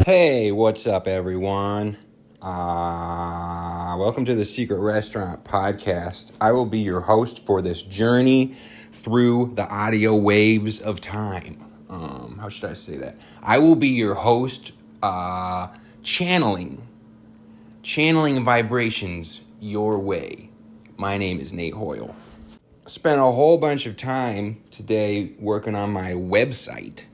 Hey, what's up, everyone? Welcome to the Secret Restaurant Podcast. I will be your host for this journey through the audio waves of time. How should I say that? I will be your host, channeling vibrations your way. My name is Natehoil. Spent a whole bunch of time today working on my website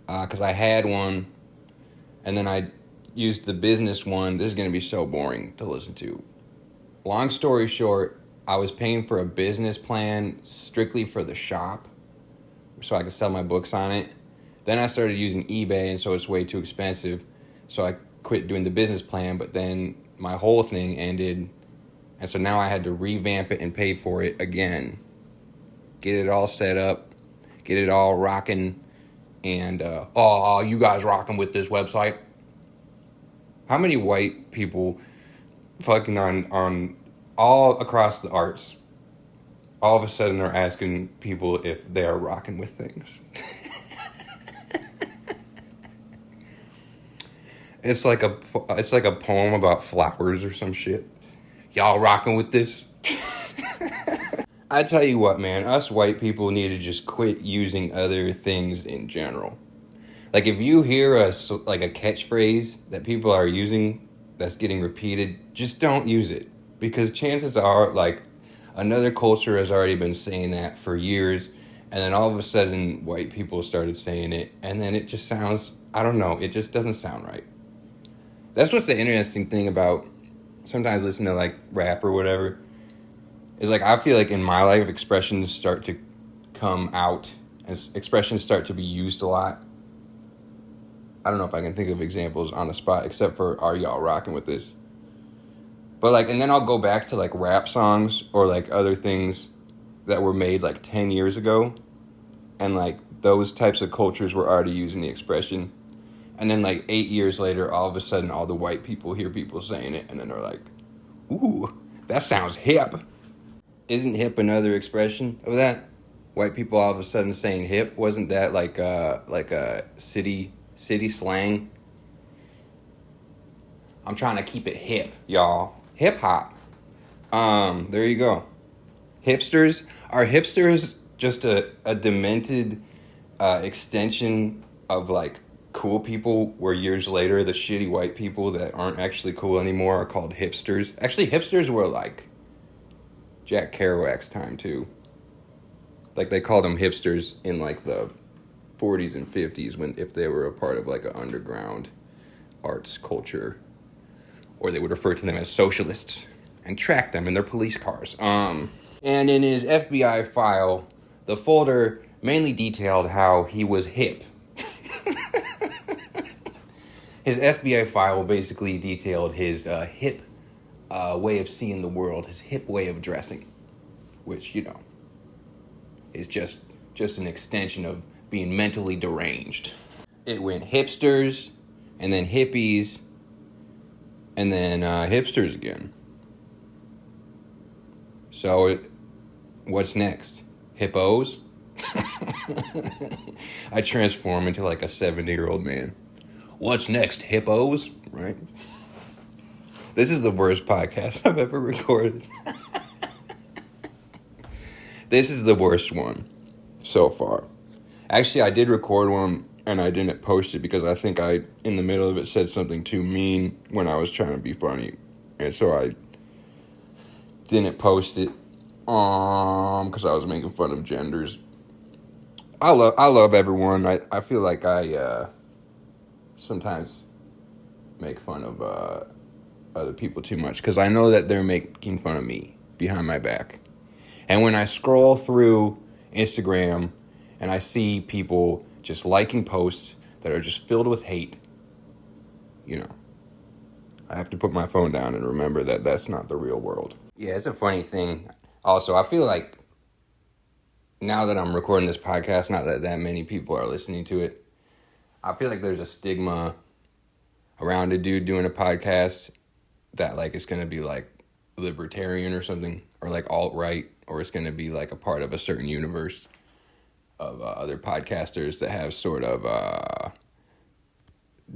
because I had one. And then I used the business one. This is going to be so boring to listen to. Long story short, I was paying for a business plan strictly for the shop so I could sell my books on it. Then I started using eBay, and so it's way too expensive. So I quit doing the business plan, but then my whole thing ended. And so now I had to revamp it and pay for it again. Get it all set up. Get it all rocking. And, you guys rocking with this website? How many white people fucking on all across the arts all of a sudden are asking people if they are rocking with things? It's like a poem about flowers or some shit. Y'all rocking with this? I tell you what, man, us white people need to just quit using other things in general. Like, if you hear a catchphrase that people are using that's getting repeated, just don't use it. Because chances are, like, another culture has already been saying that for years, and then all of a sudden, white people started saying it, and then it just sounds, I don't know, it just doesn't sound right. That's what's the interesting thing about sometimes listening to, like, rap or whatever, is, like, I feel like in my life, expressions start to come out, and expressions start to be used a lot. I don't know if I can think of examples on the spot, except for, are y'all rocking with this? But, like, and then I'll go back to, like, rap songs or, like, other things that were made, like, 10 years ago. And, like, those types of cultures were already using the expression. And then, like, 8 years later, all of a sudden, all the white people hear people saying it. And then they're like, ooh, that sounds hip. Isn't hip another expression of that? White people all of a sudden saying hip? Wasn't that, like a city slang? I'm trying to keep it hip, y'all. Hip hop. There you go. Hipsters. Are hipsters just a demented extension of, like, cool people, where years later the shitty white people that aren't actually cool anymore are called hipsters? Actually, hipsters were, like, Jack Kerouac's time too. Like, they called them hipsters in, like, the 40s and 50s if they were a part of, like, an underground arts culture, or they would refer to them as socialists and track them in their police cars. And in his FBI file, the folder mainly detailed how he was hip. His FBI file basically detailed his hip way of seeing the world, his hip way of dressing, which, you know, is just an extension of being mentally deranged. It went hipsters, and then hippies, and then hipsters again. So, what's next? Hippos? I transform into, like, a 70-year-old man. What's next, hippos? Right? This is the worst podcast I've ever recorded. This is the worst one so far. Actually, I did record one, and I didn't post it because I think I, in the middle of it, said something too mean when I was trying to be funny. And so I didn't post it because I was making fun of genders. I love everyone. I feel like I sometimes make fun of other people too much because I know that they're making fun of me behind my back. And when I scroll through Instagram and I see people just liking posts that are just filled with hate, you know, I have to put my phone down and remember that that's not the real world. Yeah, it's a funny thing. Also, I feel like now that I'm recording this podcast, not that many people are listening to it, I feel like there's a stigma around a dude doing a podcast that, like, it's going to be, like, libertarian or something, or, like, alt-right, or it's going to be, like, a part of a certain universe of other podcasters that have sort of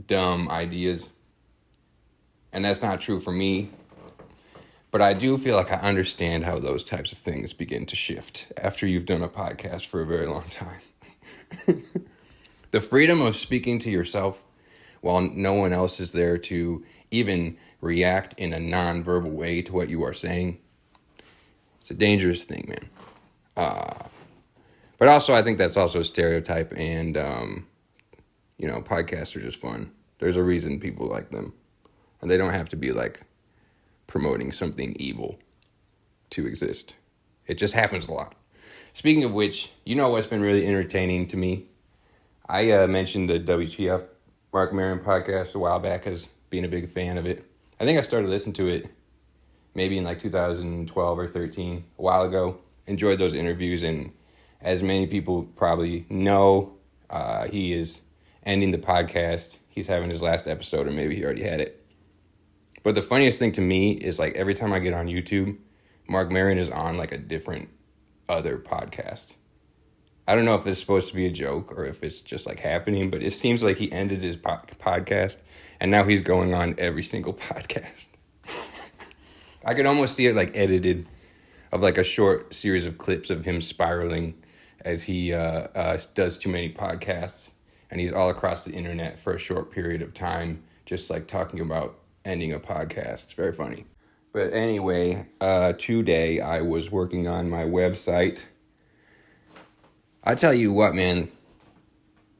dumb ideas. And that's not true for me. But I do feel like I understand how those types of things begin to shift after you've done a podcast for a very long time. The freedom of speaking to yourself while no one else is there to even react in a non-verbal way to what you are saying. It's a dangerous thing, man. But also, I think that's also a stereotype, and, podcasts are just fun. There's a reason people like them. And they don't have to be, promoting something evil to exist. It just happens a lot. Speaking of which, you know what's been really entertaining to me? I mentioned the WTF Mark Maron podcast a while back as being a big fan of it. I think I started listening to it maybe in 2012 or 13, a while ago. Enjoyed those interviews, and as many people probably know, he is ending the podcast. He's having his last episode, or maybe he already had it. But the funniest thing to me is every time I get on YouTube, Mark Maron is on a different other podcast. I don't know if it's supposed to be a joke or if it's just happening, but it seems like he ended his podcast and now he's going on every single podcast. I could almost see it edited of a short series of clips of him spiraling as he does too many podcasts, and he's all across the internet for a short period of time, just talking about ending a podcast. It's very funny. But anyway, today I was working on my website. I tell you what, man,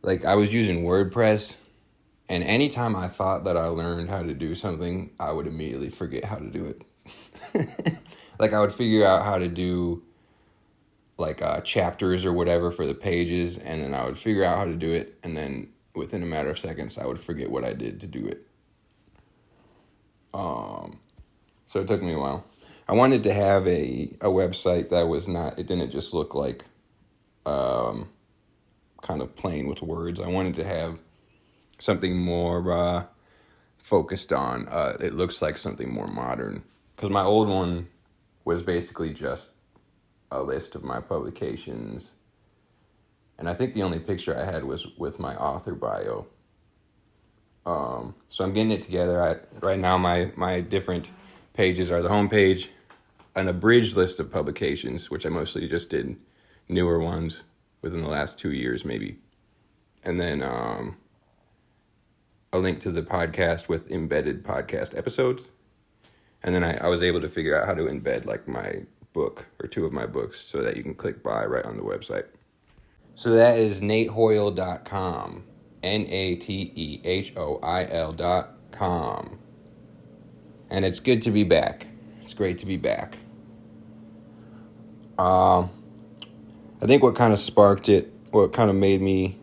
I was using WordPress, and anytime I thought that I learned how to do something, I would immediately forget how to do it. I would figure out how to do chapters or whatever for the pages, and then I would figure out how to do it, and then within a matter of seconds I would forget what I did to do it. So it took me a while. I wanted to have a website that was not, it didn't just look kind of plain with words. I wanted to have something more focused on, it looks like something more modern. Because my old one was basically just a list of my publications. And I think the only picture I had was with my author bio. So I'm getting it together. Right now, my different pages are the homepage, an abridged list of publications, which I mostly just did newer ones within the last 2 years, maybe. And then a link to the podcast with embedded podcast episodes. And then I was able to figure out how to embed my book or two of my books so that you can click buy right on the website. So that is natehoil.com. Natehoil.com. And it's good to be back. It's great to be back. I think what kind of sparked it, what kind of made me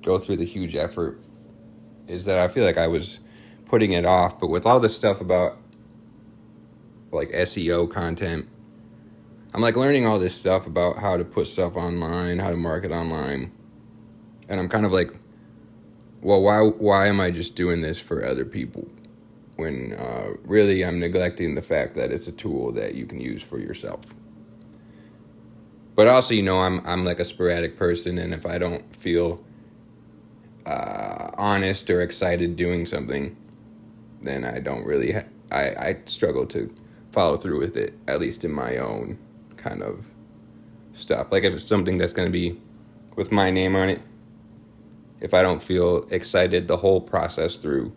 go through the huge effort, is that I feel like I was putting it off, but with all this stuff about SEO content, I'm learning all this stuff about how to put stuff online, how to market online. And I'm kind of well, why am I just doing this for other people when really I'm neglecting the fact that it's a tool that you can use for yourself. But also, I'm a sporadic person, and if I don't feel honest or excited doing something, then I don't really, I struggle to follow through with it, at least in my own kind of stuff. If it's something that's going to be with my name on it, if I don't feel excited the whole process through,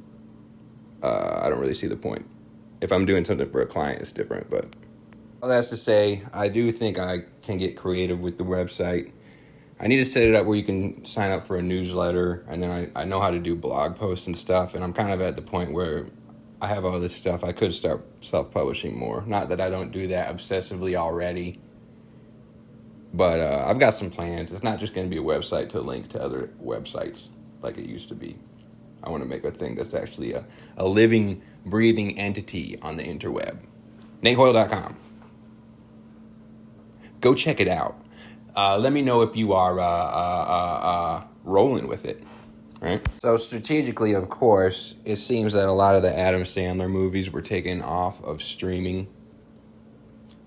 I don't really see the point. If I'm doing something for a client, it's different, but all that's to say, I do think I can get creative with the website. I need to set it up where you can sign up for a newsletter, and then I know how to do blog posts and stuff, and I'm kind of at the point where I have all this stuff. I could start self-publishing more. Not that I don't do that obsessively already, but I've got some plans. It's not just going to be a website to link to other websites like it used to be. I want to make a thing that's actually a living, breathing entity on the interweb. Natehoil.com. Go check it out. Let me know if you are rolling with it. Right? So strategically, of course, it seems that a lot of the Adam Sandler movies were taken off of streaming.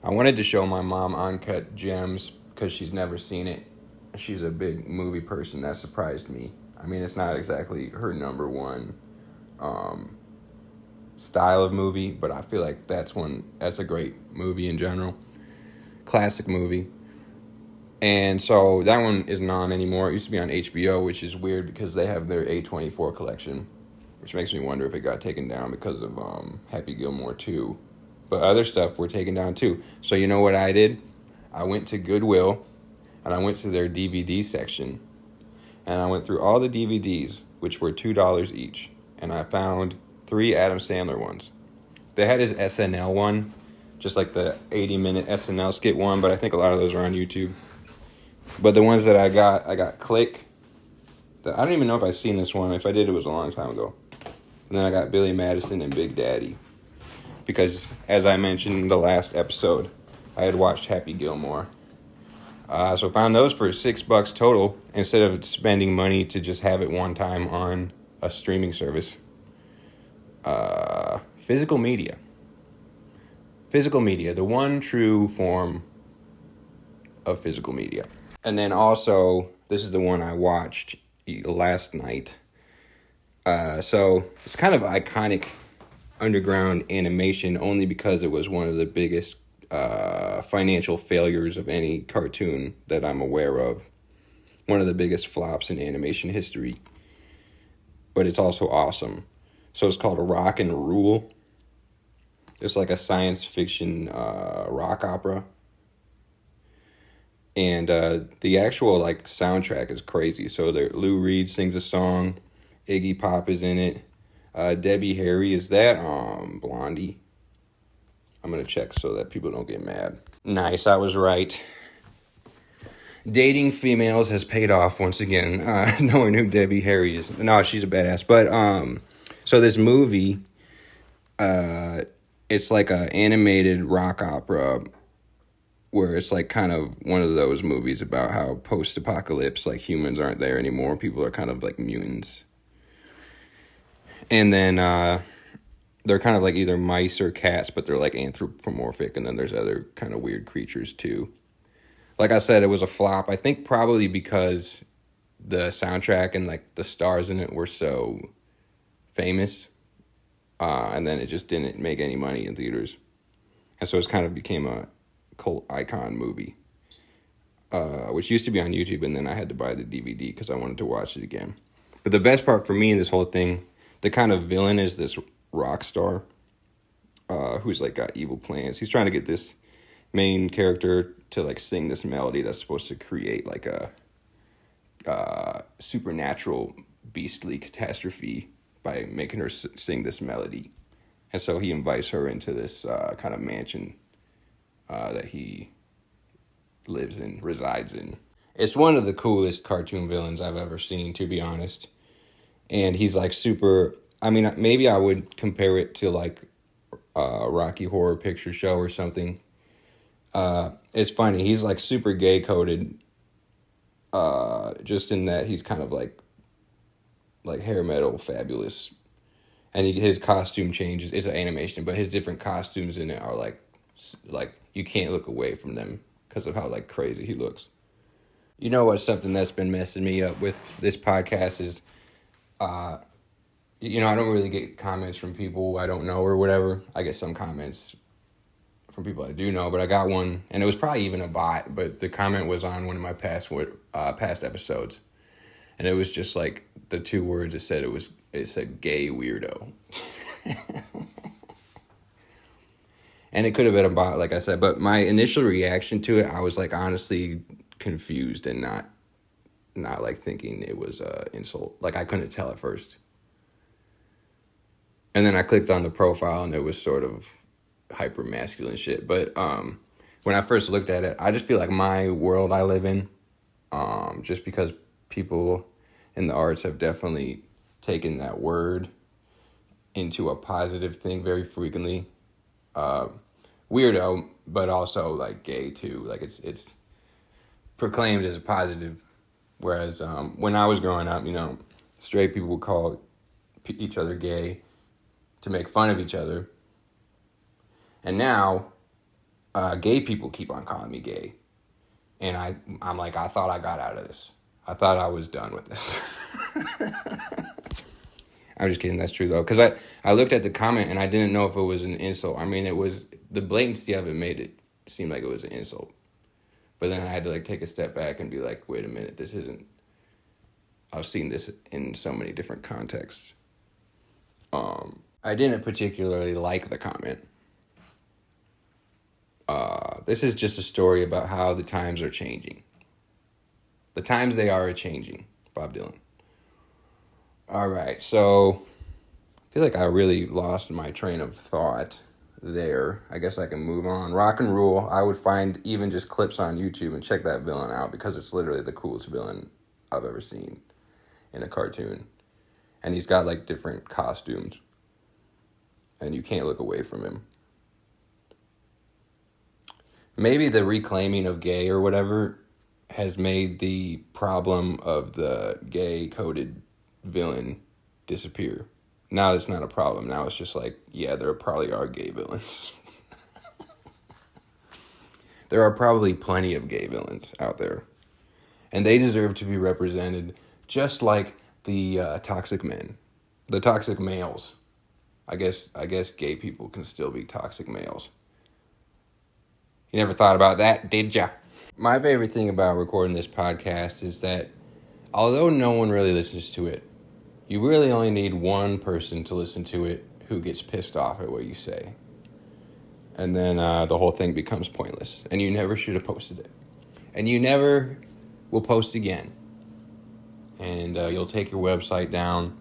I wanted to show my mom Uncut Gems because she's never seen it. she's a big movie person. That surprised me. I mean, it's not exactly her number one style of movie, but I feel like that's a great movie in general. Classic movie. And so that one isn't on anymore. It used to be on HBO, which is weird because they have their A24 collection, which makes me wonder if it got taken down because of Happy Gilmore 2. But other stuff were taken down too. So you know what I did? I went to Goodwill, and I went to their DVD section, and I went through all the DVDs, which were $2 each, and I found 3 Adam Sandler ones. They had his SNL one, just like the 80-minute SNL skit one, but I think a lot of those are on YouTube. But the ones that I got Click. I don't even know if I've seen this one. If I did, it was a long time ago. And then I got Billy Madison and Big Daddy. Because, as I mentioned in the last episode, I had watched Happy Gilmore. So I found those for $6 total, instead of spending money to just have it one time on a streaming service. Physical media. Physical media, the one true form of physical media. And then also, this is the one I watched last night. So it's kind of iconic underground animation only because it was one of the biggest financial failures of any cartoon that I'm aware of. One of the biggest flops in animation history. But it's also awesome. So it's called Rock and Rule. It's like a science fiction rock opera. And the actual like soundtrack is crazy. So Lou Reed sings a song. Iggy Pop is in it. Debbie Harry, is that Blondie? I'm going to check so that people don't get mad. Nice, I was right. Dating females has paid off once again. Knowing who Debbie Harry is. No, she's a badass. But so this movie, it's like an animated rock opera where it's like kind of one of those movies about how post-apocalypse, like humans aren't there anymore. People are kind of like mutants. And then they're kind of like either mice or cats, but they're like anthropomorphic. And then there's other kind of weird creatures too. Like I said, it was a flop. I think probably because the soundtrack and like the stars in it were so famous. And then it just didn't make any money in theaters. And so it kind of became a cult icon movie, which used to be on YouTube, and then I had to buy the DVD because I wanted to watch it again. But the best part for me in this whole thing, the kind of villain is this rock star who's like got evil plans. He's trying to get this main character to like sing this melody that's supposed to create like a supernatural beastly catastrophe by making her sing this melody. And so he invites her into this kind of mansion that he resides in. It's one of the coolest cartoon villains I've ever seen, to be honest. And he's like super, I mean, maybe I would compare it to like Rocky Horror Picture Show or something. It's funny, he's like super gay coded, just in that he's kind of like hair metal fabulous. And his costume changes. It's an animation, but his different costumes in it are like you can't look away from them because of how like crazy he looks. You know what's something that's been messing me up with this podcast is, I don't really get comments from people I don't know or whatever. I get some comments from people I do know, but I got one, and it was probably even a bot, but the comment was on one of my past episodes, and it was just like the 2 words it said gay weirdo. And it could have been a bot, like I said, but my initial reaction to it, I was like honestly confused and not like thinking it was an insult. Like I couldn't tell at first. And then I clicked on the profile and it was sort of hyper masculine shit. But when I first looked at it, I just feel like my world I live in, just because people in the arts have definitely taken that word into a positive thing very frequently. Weirdo, but also like gay too. Like it's proclaimed as a positive. Whereas when I was growing up, straight people would call each other gay to make fun of each other. And now, gay people keep on calling me gay. And I'm like, I thought I got out of this. I thought I was done with this. I'm just kidding. That's true, though. Because I looked at the comment, and I didn't know if it was an insult. I mean, it was... The blatancy of it made it seem like it was an insult. But then I had to, like, take a step back and be like, wait a minute, this isn't... I've seen this in so many different contexts. I didn't particularly like the comment. This is just a story about how the times are changing. The times they are changing. Bob Dylan. All right, so I feel like I really lost my train of thought there. I guess I can move on. Rock and Rule, I would find even just clips on YouTube and check that villain out because it's literally the coolest villain I've ever seen in a cartoon. And he's got like different costumes. And you can't look away from him. Maybe the reclaiming of gay or whatever has made the problem of the gay-coded villain disappear. Now it's not a problem. Now it's just like, yeah, there probably are gay villains. There are probably plenty of gay villains out there. And they deserve to be represented just like the toxic men. The toxic males. I guess gay people can still be toxic males. You never thought about that, did ya? My favorite thing about recording this podcast is that although no one really listens to it, you really only need one person to listen to it who gets pissed off at what you say. And then the whole thing becomes pointless. And you never should have posted it. And you never will post again. And you'll take your website down,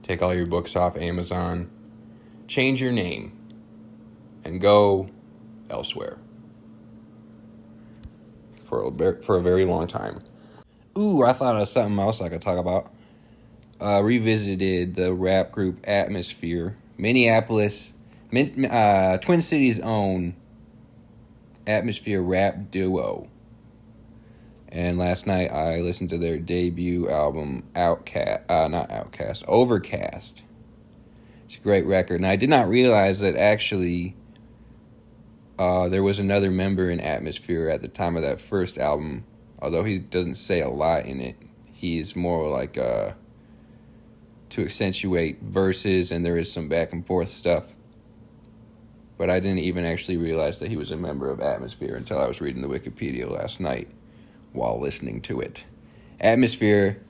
take all your books off Amazon, change your name, and go elsewhere. For a very long time. Ooh, I thought of something else I could talk about. Revisited the rap group Atmosphere. Minneapolis, Twin Cities' own Atmosphere rap duo. And last night I listened to their debut album, Overcast. It's a great record. And I did not realize that actually there was another member in Atmosphere at the time of that first album. Although he doesn't say a lot in it. He's more like to accentuate verses, and there is some back and forth stuff. But I didn't even actually realize that he was a member of Atmosphere until I was reading the Wikipedia last night while listening to it. Atmosphere,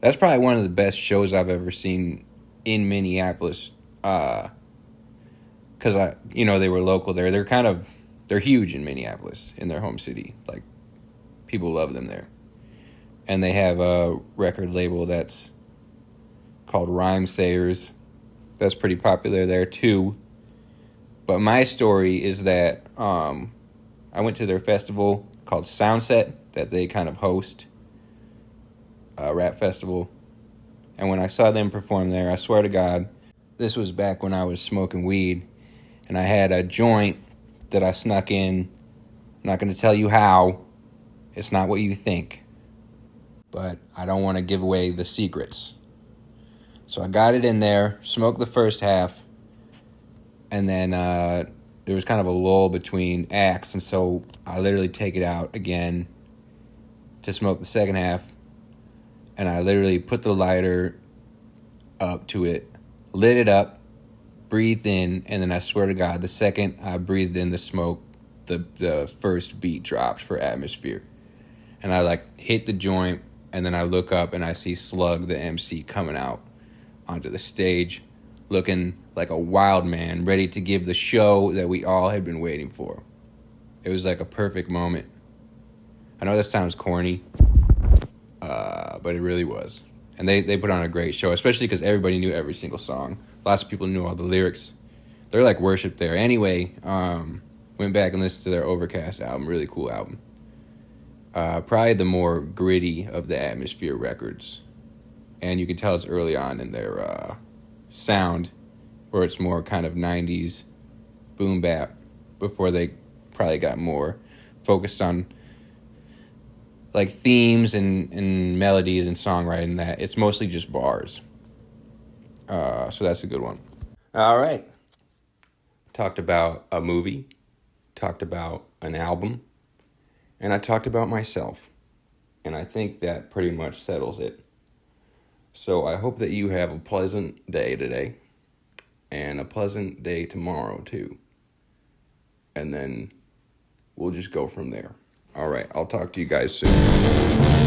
that's probably one of the best shows I've ever seen in Minneapolis. Because they were local there. They're huge in Minneapolis, in their home city. Like, people love them there. And they have a record label that's called Rhyme Sayers. That's pretty popular there too. But my story is that I went to their festival called Soundset that they kind of host, a rap festival. And when I saw them perform there, I swear to God, this was back when I was smoking weed. And I had a joint that I snuck in. I'm not going to tell you how. It's not what you think. But I don't want to give away the secrets. So I got it in there, smoked the first half, and then there was kind of a lull between acts, and so I literally take it out again to smoke the second half, and I literally put the lighter up to it, lit it up, breathed in, and then I swear to God, the second I breathed in the smoke, the first beat dropped for Atmosphere. And I hit the joint, and then I look up and I see Slug, the MC, coming out onto the stage, looking like a wild man, ready to give the show that we all had been waiting for. It was like a perfect moment. I know that sounds corny, but it really was. And they put on a great show, especially because everybody knew every single song. Lots of people knew all the lyrics. They're like worship there. Anyway, went back and listened to their Overcast album. Really cool album. Probably the more gritty of the Atmosphere records. And you can tell it's early on in their sound, where it's more kind of 90s boom bap, before they probably got more focused on like themes and melodies and songwriting. That it's mostly just bars. So that's a good one. All right. Talked about a movie. Talked about an album. And I talked about myself. And I think that pretty much settles it. So I hope that you have a pleasant day today. And a pleasant day tomorrow, too. And then we'll just go from there. All right, I'll talk to you guys soon.